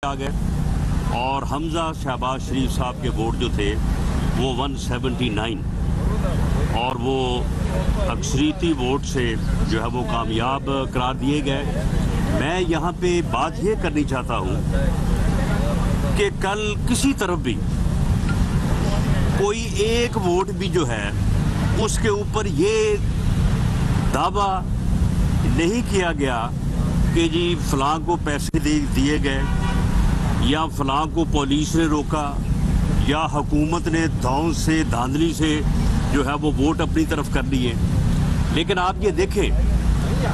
आ गए और हमजा शहबाज शरीफ साहब के वोट जो थे वो 179 और वो अक्सरीती वोट से जो है वो कामयाब करार दिए गए। मैं यहाँ पे बात ये करनी चाहता हूँ कि कल किसी तरफ भी कोई एक वोट भी जो है उसके ऊपर ये दावा नहीं किया गया कि जी फलां को पैसे दिए गए या फलां को पुलिस ने रोका या हुकूमत ने धौंस से धांधली से जो है वो वोट अपनी तरफ कर लिए। लेकिन आप ये देखें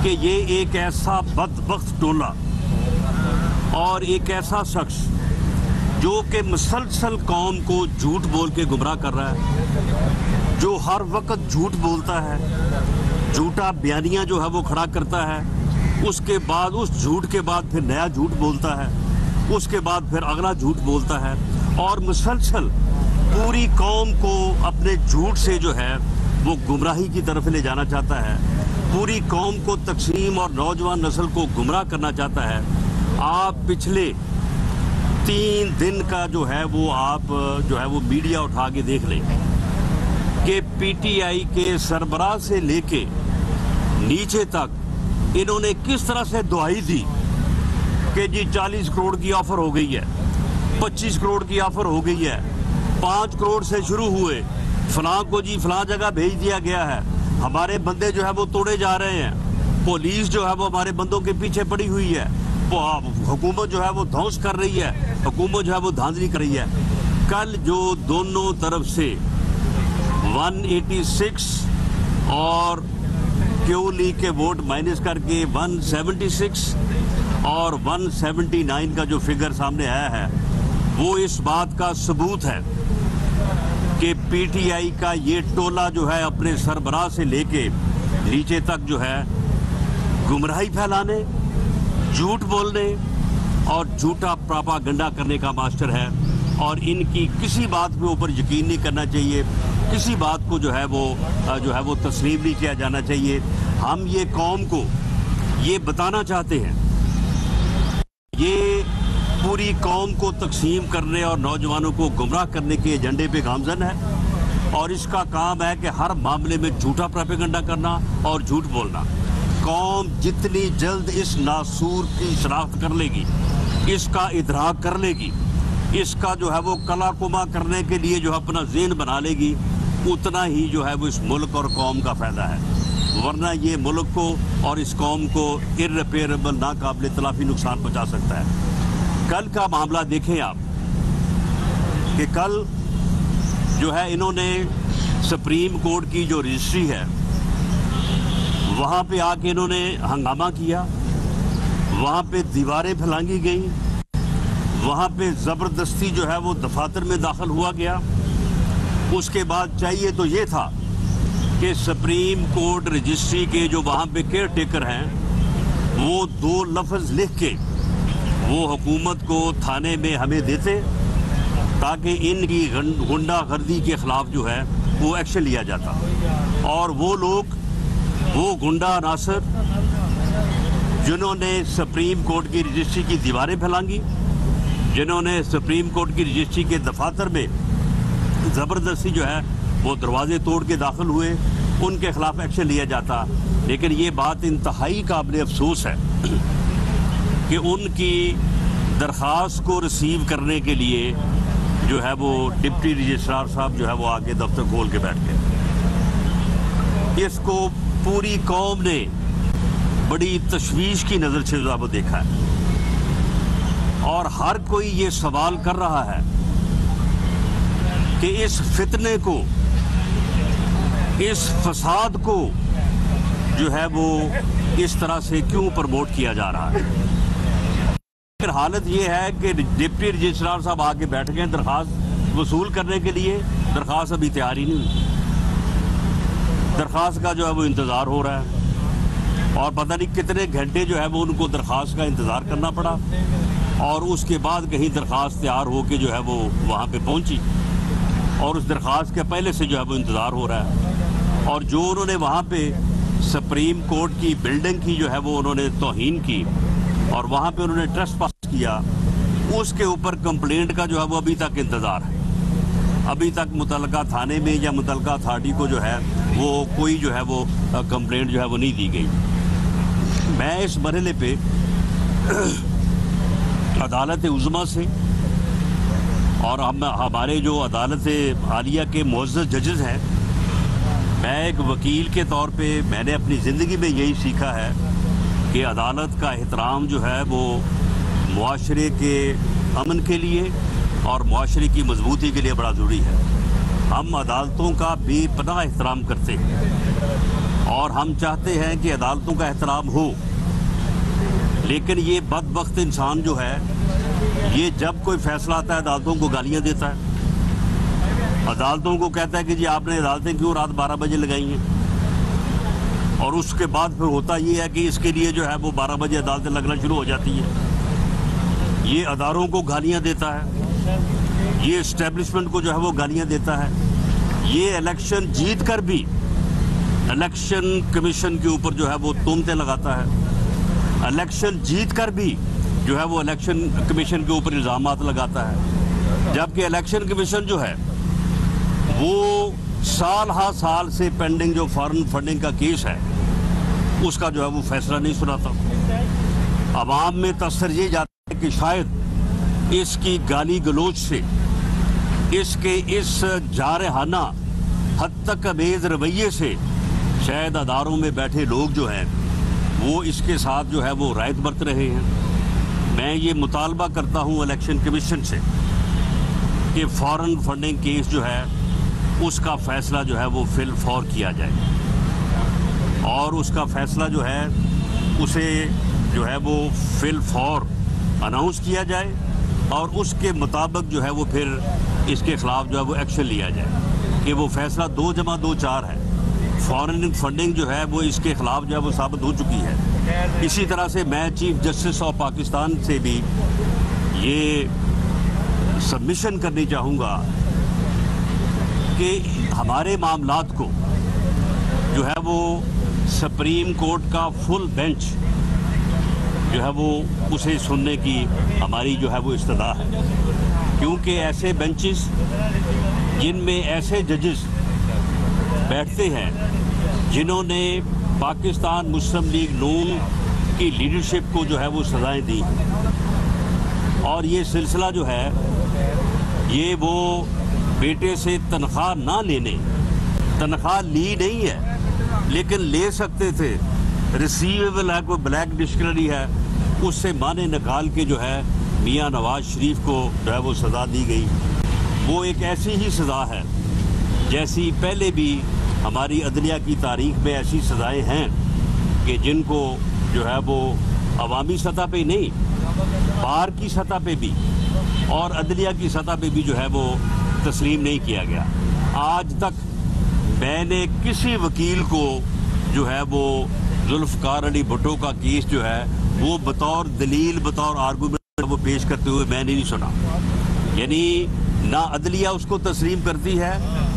कि ये एक ऐसा बदबख्त टोला और एक ऐसा शख्स जो कि मुसलसल कौम को झूठ बोल के गुमराह कर रहा है, जो हर वक्त झूठ बोलता है, झूठा बयानियां जो है वो खड़ा करता है, उसके बाद उस झूठ के बाद फिर नया झूठ बोलता है, उसके बाद फिर अगला झूठ बोलता है और मुसलसल पूरी कौम को अपने झूठ से जो है वो गुमराही की तरफ ले जाना चाहता है, पूरी कौम को तकसीम और नौजवान नस्ल को गुमराह करना चाहता है। आप पिछले 3 दिन का जो है वो आप जो है वो मीडिया उठा के देख लें कि पीटीआई के सरबराह से लेके नीचे तक इन्होंने किस तरह से दुहाई दी कि जी 40 करोड़ की ऑफर हो गई है, 25 करोड़ की ऑफर हो गई है, 5 करोड़ से शुरू हुए, फलां को जी फलां जगह भेज दिया गया है, हमारे बंदे जो है वो तोड़े जा रहे हैं, पुलिस जो है वो हमारे बंदों के पीछे पड़ी हुई है, हुकूमत जो है वो ध्वंस कर रही है, हुकूमत जो है वो धांधली कर रही है। कल जो दोनों तरफ से 186 और क्यू लीग के वोट माइनस करके 176 और 179 का जो फिगर सामने आया है वो इस बात का सबूत है कि पीटीआई का ये टोला जो है अपने सरबराह से लेके नीचे तक जो है गुमराही फैलाने, झूठ बोलने और झूठा प्रोपागेंडा करने का मास्टर है और इनकी किसी बात के ऊपर यकीन नहीं करना चाहिए, किसी बात को जो है वो तस्लीम नहीं किया जाना चाहिए। हम ये कौम को ये बताना चाहते हैं, ये पूरी कौम को तकसीम करने और नौजवानों को गुमराह करने के एजेंडे पे गामजन है और इसका काम है कि हर मामले में झूठा प्रोपेगेंडा करना और झूठ बोलना। कौम जितनी जल्द इस नासूर की शनाख्त कर लेगी, इसका इदराक कर लेगी, इसका जो है वो कला कुमा करने के लिए जो अपना ज़हन बना लेगी, उतना ही जो है वो इस मुल्क और कौम का फ़ायदा है। वरना ये मुल्क को और इस कौम को इर्रिपेयरेबल नाकाबिल तलाफी नुकसान पहुँचा सकता है। कल का मामला देखें आप कि कल जो है इन्होंने सुप्रीम कोर्ट की जो रजिस्ट्री है वहाँ पे आके इन्होंने हंगामा किया, वहाँ पे दीवारें फैलांगी गई, वहाँ पे ज़बरदस्ती जो है वो दफातर में दाखिल हुआ गया। उसके बाद चाहिए तो ये था कि सुप्रीम कोर्ट रजिस्ट्री के जो वहाँ पे केयर टेकर हैं वो 2 लफ्ज़ लिख के वो हुकूमत को थाने में हमें देते ताकि इनकी गुंडागर्दी के ख़िलाफ़ जो है वो एक्शन लिया जाता। और वो लोग, वो गुंडा अनासर जिन्होंने सुप्रीम कोर्ट की रजिस्ट्री की दीवारें फैलांगी, जिन्होंने सुप्रीम कोर्ट की रजिस्ट्री के दफातर में ज़बरदस्ती जो है वो दरवाजे तोड़ के दाखिल हुए, उनके खिलाफ एक्शन लिया जाता। लेकिन ये बात इंतहाई काबिल अफसोस है कि उनकी दरख्वास्त को रिसीव करने के लिए जो है वो डिप्टी रजिस्ट्रार साहब जो है वो आगे दफ्तर खोल के बैठ गए। इसको पूरी कौम ने बड़ी तशवीश की नज़र से वो देखा है और हर कोई ये सवाल कर रहा है कि इस फितने को, इस फसाद को जो है वो इस तरह से क्यों प्रमोट किया जा रहा है। फिर हालत ये है कि डिप्टी रजिस्ट्रार साहब आके बैठ गए दरख्वास्त वसूल करने के लिए, दरख्वास्त अभी तैयार ही नहीं हुई, दरख्वास्त का जो है वो इंतज़ार हो रहा है और पता नहीं कितने घंटे जो है वो उनको दरख्वास्त का इंतज़ार करना पड़ा और उसके बाद कहीं दरख्वास्त तैयार हो के जो है वो वहाँ पे पहुँची और उस दरख्वास्त के पहले से जो है वो इंतज़ार हो रहा है। और जो उन्होंने वहाँ पे सुप्रीम कोर्ट की बिल्डिंग की जो है वो उन्होंने तौहीन की और वहाँ पे उन्होंने ट्रेसपास किया, उसके ऊपर कंप्लेंट का जो है वो अभी तक इंतज़ार है। अभी तक मुतलका थाने में या मुतलका अथॉरिटी को जो है वो कोई जो है वो कंप्लेंट जो है वो नहीं दी गई। मैं इस मरहले पे अदालत उज़्मा से और हमारे जो अदालत आलिया के मुअज़्ज़ज़ जजेस हैं, मैं एक वकील के तौर पे मैंने अपनी ज़िंदगी में यही सीखा है कि अदालत का एहतराम जो है वो मुआशरे के अमन के लिए और मुआशरे की मजबूती के लिए बड़ा ज़रूरी है। हम अदालतों का बेपनाह एहतराम करते हैं और हम चाहते हैं कि अदालतों का एहतराम हो, लेकिन ये बदबख्त इंसान जो है ये जब कोई फैसला आता है अदालतों को गालियाँ देता है, अदालतों को कहता है कि जी आपने अदालतें क्यों रात 12 बजे लगाई हैं, और उसके बाद फिर होता ये है कि इसके लिए जो है वो 12 बजे अदालतें लगना शुरू हो जाती हैं। ये अदारों को गालियाँ देता है, ये इस्टेब्लिशमेंट को जो है वो गालियाँ देता है, ये इलेक्शन जीत कर भी इलेक्शन कमीशन के ऊपर जो है वो तोहमतें लगाता है, इलेक्शन जीत कर भी जो है वो इलेक्शन कमीशन के ऊपर इल्ज़ामात लगाता है, जबकि इलेक्शन कमीशन जो है वो साल हा साल से पेंडिंग जो फॉरेन फंडिंग का केस है उसका जो है वो फैसला नहीं सुनाता। अवाम में तसर ये जाता है कि शायद इसकी गाली गलोच से, इसके इस जारहाना हद तक अमेज़ रवैये से शायद अदारों में बैठे लोग जो हैं वो इसके साथ जो है वो रायत बरत रहे हैं। मैं ये मुतालबा करता हूँ इलेक्शन कमीशन से कि फॉरेन फंडिंग केस जो है उसका फैसला जो है वो फिल फौर किया जाए और उसका फैसला जो है उसे जो है वो फिल फौर अनाउंस किया जाए और उसके मुताबिक जो है वो फिर इसके खिलाफ जो है वो एक्शन लिया जाए कि वो फैसला 2+2=4 है। फॉरेन फंडिंग जो है वो इसके खिलाफ जो है वो साबित हो चुकी है। इसी तरह से मैं चीफ जस्टिस ऑफ पाकिस्तान से भी ये सबमिशन करनी चाहूँगा कि हमारे मामलात को जो है वो सुप्रीम कोर्ट का फुल बेंच जो है वो उसे सुनने की हमारी जो है वो इस्तदा है, क्योंकि ऐसे बेंचेस जिनमें ऐसे जजेस बैठते हैं जिन्होंने पाकिस्तान मुस्लिम लीग नून की लीडरशिप को जो है वो सजाएं दी, और ये सिलसिला जो है ये वो बेटे से तनख्वाह ना लेने, तनख्वाह ली नहीं है लेकिन ले सकते थे, रिसीवेबल है, कोई ब्लैक डिक्शनरी है, उससे माने निकाल के जो है मियाँ नवाज शरीफ को जो है वो सज़ा दी गई। वो एक ऐसी ही सज़ा है जैसी पहले भी हमारी अदलिया की तारीख में ऐसी सज़ाएँ हैं कि जिनको जो है वो अवामी सतह पे नहीं, बार की सतह पे भी और अदलिया की सतह पे भी जो है वो तस्लीम नहीं किया गया। आज तक मैंने किसी वकील को जो है वो जुल्फ़कार अली भुट्टो का केस जो है वो बतौर दलील, बतौर आर्गूमेंट वो पेश करते हुए मैंने नहीं सुना। यानी ना अदलिया उसको तस्लीम करती है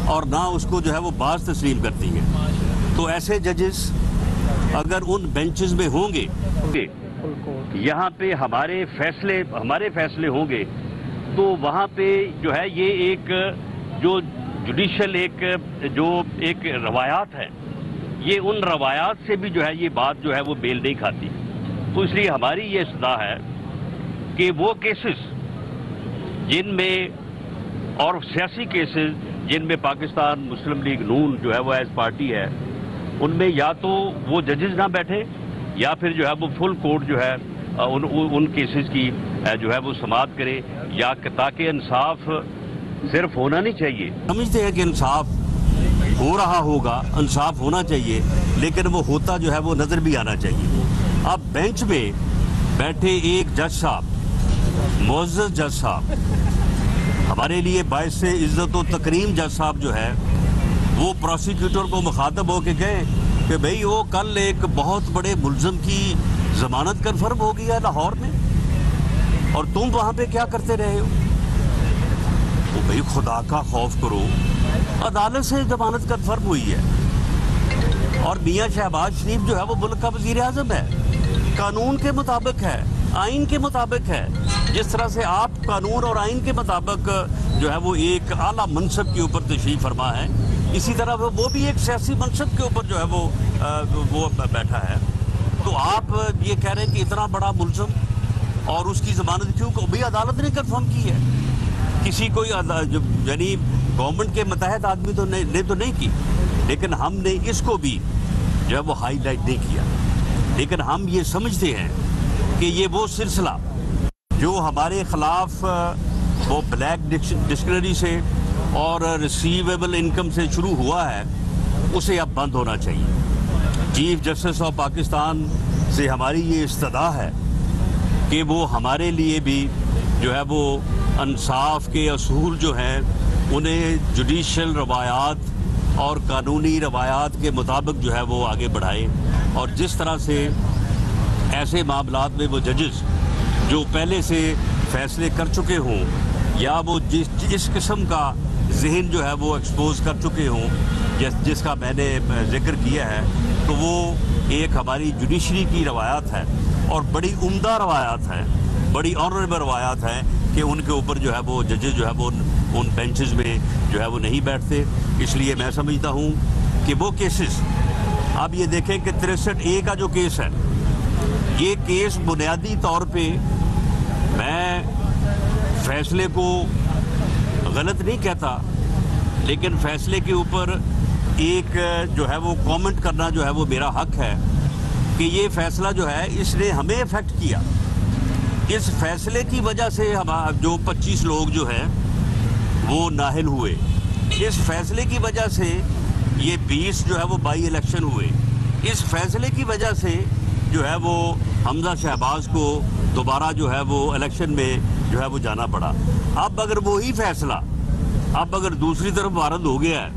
और ना उसको जो है वो बाज़ तस्लीम करती है। तो ऐसे जजेस अगर उन बेंचेस में होंगे, यहाँ पे हमारे फैसले होंगे, तो वहाँ पे जो है ये एक जो जुडिशल एक रवायात है, ये उन रवायात से भी जो है ये बात जो है वो मेल नहीं खाती। तो इसलिए हमारी ये सदा है कि वो केसेस जिनमें और सियासी केसेस जिनमें पाकिस्तान मुस्लिम लीग नून जो है वो एज पार्टी है, उनमें या तो वो जजेस ना बैठे या फिर जो है वो फुल कोर्ट जो है उन केसेस की जो है वो समाअत करे, या ताकि इंसाफ सिर्फ होना नहीं चाहिए। समझते हैं कि इंसाफ हो रहा होगा, इंसाफ होना चाहिए, लेकिन वो होता जो है वो नजर भी आना चाहिए। अब बेंच में बैठे एक जज साहब, मुअज़्ज़ज़ जज साहब, हमारे लिए बाइस से इज्जत और तकरीम जज साहब जो है वो प्रोसिक्यूटर को मुखातब होके गए कि भाई वो कल एक बहुत बड़े मुल्ज़िम की जमानत कन्फर्म हो गई है लाहौर में और तुम वहां पे क्या करते रहे हो। तो भाई खुदा का खौफ करो, अदालत से जमानत कन्फर्म हुई है और मियां शहबाज शरीफ जो है वो मुल्क का वजीर आज़म है, कानून के मुताबिक है, आइन के मुताबिक है। जिस तरह से आप कानून और आइन के मुताबिक जो है वो एक आला मनसब के ऊपर तशरीफ फरमा है, इसी तरह वो भी एक सियासी मनसब के ऊपर जो है वो बैठा है। तो आप ये कह रहे हैं कि इतना बड़ा मुलज़म और उसकी जमानत क्यों भी अदालत ने कंफर्म की है? किसी कोई यानी गवर्नमेंट के मतहत आदमी तो नहीं की, लेकिन हमने इसको भी जो है वो हाईलाइट नहीं किया। लेकिन हम ये समझते हैं कि ये वो सिलसिला जो हमारे खिलाफ वो ब्लैक डिक्शनरी से और रिसीवेबल इनकम से शुरू हुआ है, उसे अब बंद होना चाहिए। चीफ जस्टिस ऑफ पाकिस्तान से हमारी ये इस्तदा है कि वो हमारे लिए भी जो है वो इंसाफ के असूल जो हैं उन्हें जुडिशल रवायात और कानूनी रवायात के मुताबिक जो है वो आगे बढ़ाए। और जिस तरह से ऐसे मामलात में वो जजेस जो पहले से फैसले कर चुके हों या वो जिस किस्म का जहन जो है वो एक्सपोज कर चुके हों, जिसका मैंने जिक्र किया है, तो वो एक हमारी जुडिशरी की रवायात है और बड़ी उम्दा रवायात है, बड़ी ऑनरेबल रवायात है कि उनके ऊपर जो है वो जजेस जो है वो उन बेंचेस में जो है वो नहीं बैठते। इसलिए मैं समझता हूँ कि वो केसेस, अब ये देखें कि 63A का जो केस है, ये केस बुनियादी तौर पे मैं फैसले को गलत नहीं कहता, लेकिन फैसले के ऊपर एक जो है वो कमेंट करना जो है वो मेरा हक है कि ये फैसला जो है इसने हमें इफेक्ट किया। इस फैसले की वजह से हम जो 25 लोग जो हैं वो नाहिल हुए, इस फैसले की वजह से ये 20 जो है वो बाई इलेक्शन हुए, इस फैसले की वजह से जो है वो हमजा शहबाज को दोबारा जो है वो इलेक्शन में जो है वो जाना पड़ा। अब अगर वही फैसला अब अगर दूसरी तरफ वारद हो गया है,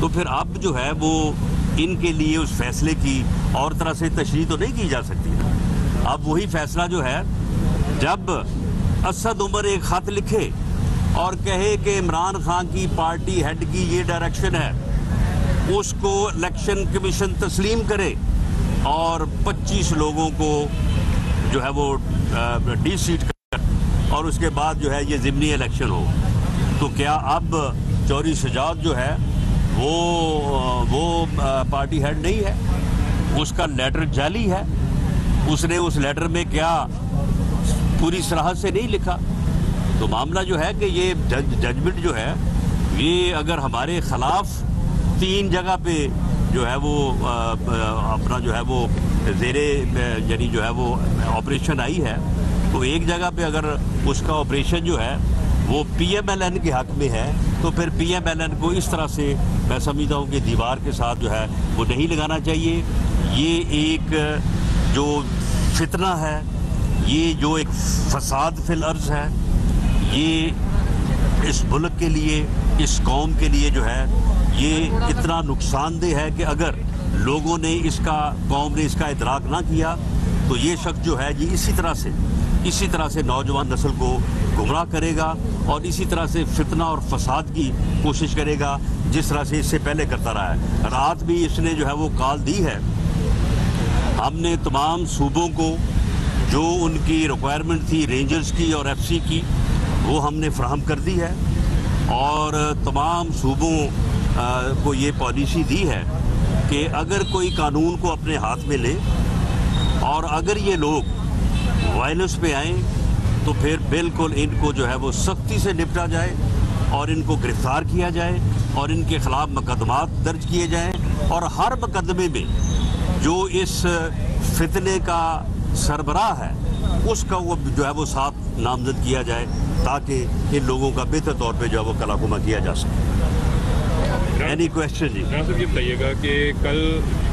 तो फिर अब जो है वो इनके लिए उस फैसले की और तरह से तशरीह तो नहीं की जा सकती। अब वही फैसला जो है, जब असद उमर एक ख़त लिखे और कहे कि इमरान खान की पार्टी हेड की ये डायरेक्शन है, उसको इलेक्शन कमीशन तस्लीम करे और 25 लोगों को जो है वो डी-सीट कर और उसके बाद जो है ये ज़िमनी इलेक्शन हो, तो क्या अब चौधरी शजात जो है वो पार्टी हेड नहीं है? उसका लेटर जाली है, उसने उस लेटर में क्या पूरी सराहत से नहीं लिखा। तो मामला जो है कि ये जजमेंट जो है ये अगर हमारे खिलाफ 3 जगह पे जो है वो अपना जो है वो ज़ेरे यानी जो है वो ऑपरेशन आई है, तो एक जगह पे अगर उसका ऑपरेशन जो है वो PMLN के हक में है, तो फिर PMLN को इस तरह से मैं समझता हूँ कि दीवार के साथ जो है वो नहीं लगाना चाहिए। ये एक जो फितना है, ये जो एक फसाद फिल अर्ज़ है, ये इस मुल्क के लिए, इस कौम के लिए जो है ये इतना नुकसानदेह है कि अगर लोगों ने कौम ने इसका इदराक ना किया, तो ये शख्स जो है ये इसी तरह से नौजवान नस्ल को गुमराह करेगा और इसी तरह से फितना और फसाद की कोशिश करेगा, जिस तरह से इससे पहले करता रहा है। रात भी इसने जो है वो कॉल दी है। हमने तमाम सूबों को जो उनकी रिक्वायरमेंट थी रेंजर्स की और FC की, वो हमने फ्राहम कर दी है और तमाम सूबों को ये पॉलिसी दी है कि अगर कोई कानून को अपने हाथ में ले और अगर ये लोग वायलेंस पे आए, तो फिर बिल्कुल इनको जो है वो सख्ती से निपटा जाए और इनको गिरफ्तार किया जाए और इनके खिलाफ मुकदमात दर्ज किए जाएं और हर मुकदमे में जो इस फितने का सरबराह है उसका वो जो है वो साथ नामजद किया जाए, ताकि इन लोगों का बेहतर तौर पे जो है वो कलाकुमा किया जा सके। एनी क्वेश्चन जी? नासिर ये बताइएगा कि कल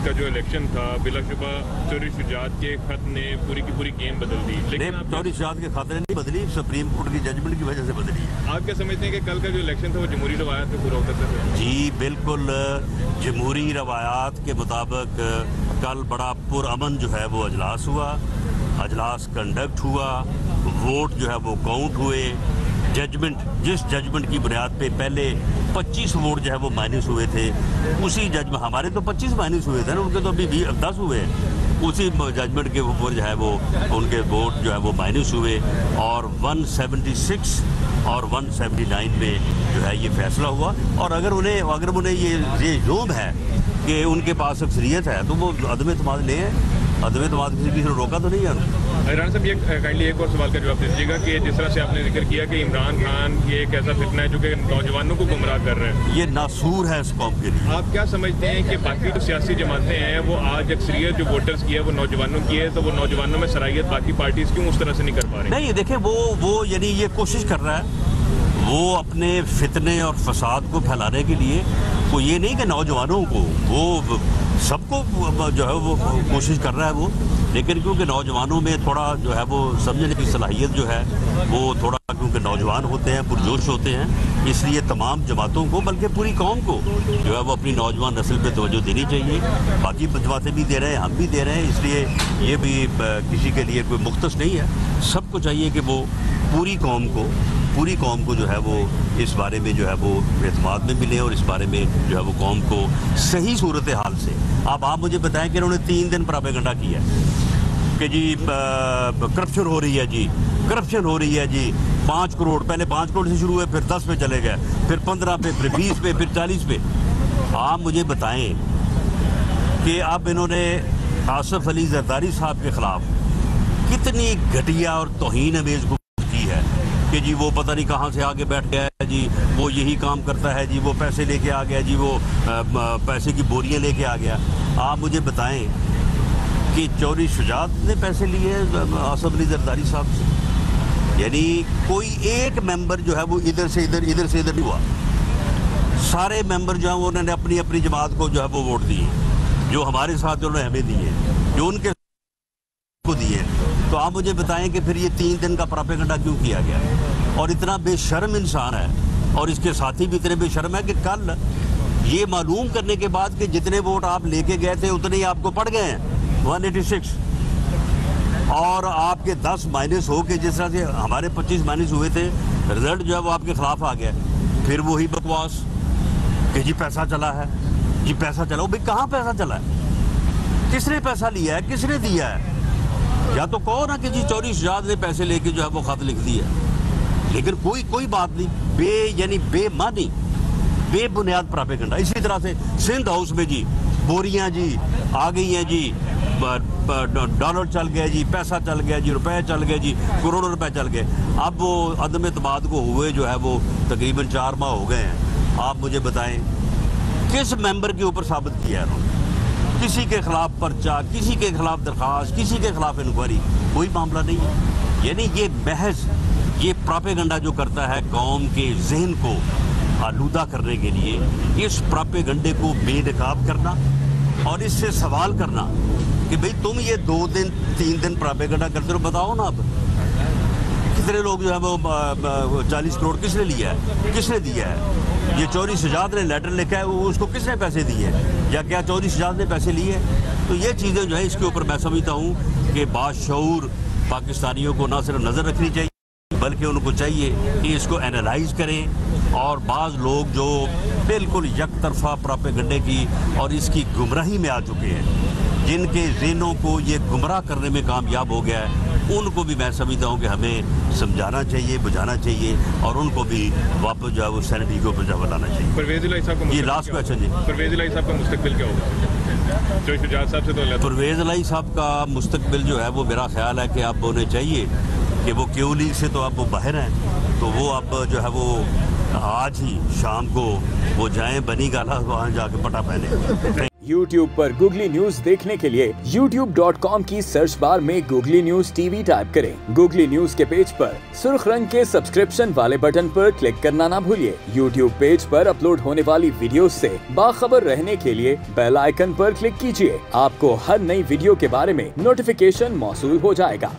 का जो इलेक्शन था, बिलाशुबा चौधरी शुजात के खत ने पूरी की पूरी गेम बदल दी, लेकिन चौधरी शुजात के खत ने नहीं बदली, सुप्रीम कोर्ट की जजमेंट की वजह से बदली है। आप क्या समझते हैं कि कल का जो इलेक्शन था वो जमहूरी रवायात पे पूरा उतरता था? जी बिल्कुल, जमहूरी रवायात के मुताबिक कल बड़ा पुरअमन जो है वो अजलास हुआ, अजलास कंडक्ट हुआ, वोट जो है वो काउंट हुए। जिस जजमेंट की बुनियाद पे पहले 25 वोट जो है वो माइनस हुए थे, उसी हमारे तो 25 माइनस हुए थे ना, उनके तो अभी 10 हुए हैं। उसी जजमेंट के ऊपर जो है वो उनके वोट जो है वो माइनस हुए और 176 और 179 में जो है ये फैसला हुआ। और अगर उन्हें ये जोम है कि उनके पास अक्सरियत है तो वो अदम एतमाद ले हैं। अदम एतमाद किसी ने रोका तो नहीं है। राना साहब, ये काइंडली एक और सवाल का जवाब दीजिएगा कि जिस तरह से आपने जिक्र किया कि इमरान खान ये एक ऐसा फितना है जो कि नौजवानों को गुमराह कर रहे हैं, ये नासूर है इस कौम के लिए। आप क्या समझते हैं कि बाकी जो सियासी जमातें हैं वो आज अक्सरियत जो वोटर्स की है वो नौजवानों की है, तो वो नौजवानों में सराहियत बाकी पार्टीज क्यों उस तरह से नहीं कर पा रही? नहीं, देखें वो यानी ये कोशिश कर रहा है वो अपने फितने और फसाद को फैलाने के लिए। वो ये नहीं कि नौजवानों को, वो सबको जो है वो कोशिश कर रहा है वो, लेकिन क्योंकि नौजवानों में थोड़ा जो है वो समझने की सलाहियत जो है वो थोड़ा, क्योंकि नौजवान होते हैं, पुरजोश होते हैं, इसलिए तमाम जमातों को बल्कि पूरी कौम को जो है वो अपनी नौजवान नस्ल पे तवज्जो देनी चाहिए। बाकी जमातें भी दे रहे हैं, हम भी दे रहे हैं, इसलिए ये भी किसी के लिए कोई मुख्तस नहीं है। सबको चाहिए कि वो पूरी कौम को जो है वो इस बारे में जो है वो एतमाद में मिले और इस बारे में जो है वो कौम को सही सूरत हाल से। अब आप मुझे बताएं कि इन्होंने 3 दिन प्रोपेगेंडा किया कि जी करप्शन हो रही है जी, करप्शन हो रही है जी, 5 करोड़, पहले 5 करोड़ से शुरू हुए, फिर 10 पे चले गए, फिर 15 पे, फिर 20 पे, फिर 40 पे। आप मुझे बताएं कि अब इन्होंने आसिफ अली जरदारी साहब के खिलाफ कितनी घटिया और तौहीन अमेज गुफ्तगू की है कि जी वो पता नहीं कहाँ से आगे बैठ गया है जी, वो यही काम करता है जी, वो पैसे लेके आ गया जी, वो पैसे की बोरियां लेके आ गया। आप मुझे बताएं कि चौधरी शुजात ने पैसे लिए आसिफ अली जरदारी साहब से? यानी कोई एक मेंबर जो है वो इधर से इधर नहीं हुआ। सारे मेंबर जो है वो उन्होंने अपनी अपनी जमात को जो है वो वोट दिए, जो हमारे साथ उन्होंने हमें दिए, जो उनके को दिए। तो आप मुझे बताएं कि फिर ये 3 दिन का प्रोपेगेंडा क्यों किया गया? और इतना बेशर्म इंसान है और इसके साथी भी इतने बेशर्म है कि कल ये मालूम करने के बाद कि जितने वोट आप लेके गए थे उतने ही आपको पड़ गए हैं, 186, और आपके 10 माइनस हो के जिस तरह से हमारे 25 माइनस हुए थे, रिजल्ट जो है वो आपके खिलाफ आ गया। फिर वही बकवास कि जी पैसा चला है, जी पैसा चला। भाई कहाँ पैसा चला है? किसने पैसा लिया है? किसने दिया है? या तो कहो ना कि जी चौधरी शुजात ने पैसे लेके जो है वो खत लिख दिया, लेकिन कोई बात नहीं, यानी बेमानी, बेबुनियाद प्रोपेगेंडा। इसी तरह से सिंध हाउस में जी बोरियां जी आ गई हैं जी, डॉलर चल गया जी, पैसा चल गया जी, रुपए चल गए जी, करोड़ों रुपए चल गए। अब वो अदम एतमाद को हुए जो है वो तकरीबन 4 माह हो गए हैं। आप मुझे बताएं किस मेंबर के ऊपर साबित किया है उन्होंने? किसी के खिलाफ पर्चा, किसी के खिलाफ दरखास्त, किसी के खिलाफ इंक्वायरी, कोई मामला नहीं है। यानी ये महज ये प्रोपेगेंडा जो करता है कौम के जहन को आलूदा करने के लिए, इस प्रोपेगेंडे को बेनकाब करना और इससे सवाल करना कि भाई तुम ये 2 दिन 3 दिन प्रोपेगेंडा करते हो, बताओ ना अब कितने लोग जो है वो 40 करोड़ किसने लिया है, किसने दिया है? ये चौधरी शुजात ने लेटर लिखा है, उसको किसने पैसे दिए हैं, या क्या चौधरी शुजात ने पैसे लिए? तो ये चीज़ें जो है इसके ऊपर मैं समझता हूँ कि बाशऊर पाकिस्तानियों को ना सिर्फ नज़र रखनी चाहिए बल्कि उनको चाहिए कि इसको एनालाइज करें। और बाज़ लोग जो बिल्कुल यकतरफा प्रोपेगेंडे की और इसकी गुमराही में आ चुके हैं, जिनके ज़हनों को ये गुमराह करने में कामयाब हो गया है, उनको भी मैं समझता हूँ कि हमें समझाना चाहिए, बुझाना चाहिए और उनको भी वापस जो है वो सैनिटी के ऊपर जो लाना चाहिए। परवेज़ इलाही साहब का ये लास्ट क्वेश्चन जी, परवेज़ इलाही साहब का मुस्तकबिल क्या होगा? जो शुजात साहब से तो परवेज़ इलाही साहब का मुस्तकबिल जो है वो मेरा ख्याल है कि अब उन्हें चाहिए कि वो क्यू लीग से तो अब वो बाहर हैं, तो वो अब जो है वो आज ही शाम को वो जाएं बनी गाला, वहाँ जाके पटा पहने। YouTube पर गूगली न्यूज देखने के लिए youtube.com की सर्च बार में गूगली न्यूज टीवी टाइप करें। गूगली न्यूज के पेज पर सुर्ख रंग के सब्सक्रिप्शन वाले बटन पर क्लिक करना ना भूलिए। YouTube पेज पर अपलोड होने वाली वीडियोस से बाखबर रहने के लिए बेल आइकन पर क्लिक कीजिए। आपको हर नई वीडियो के बारे में नोटिफिकेशन मौसूल हो जाएगा।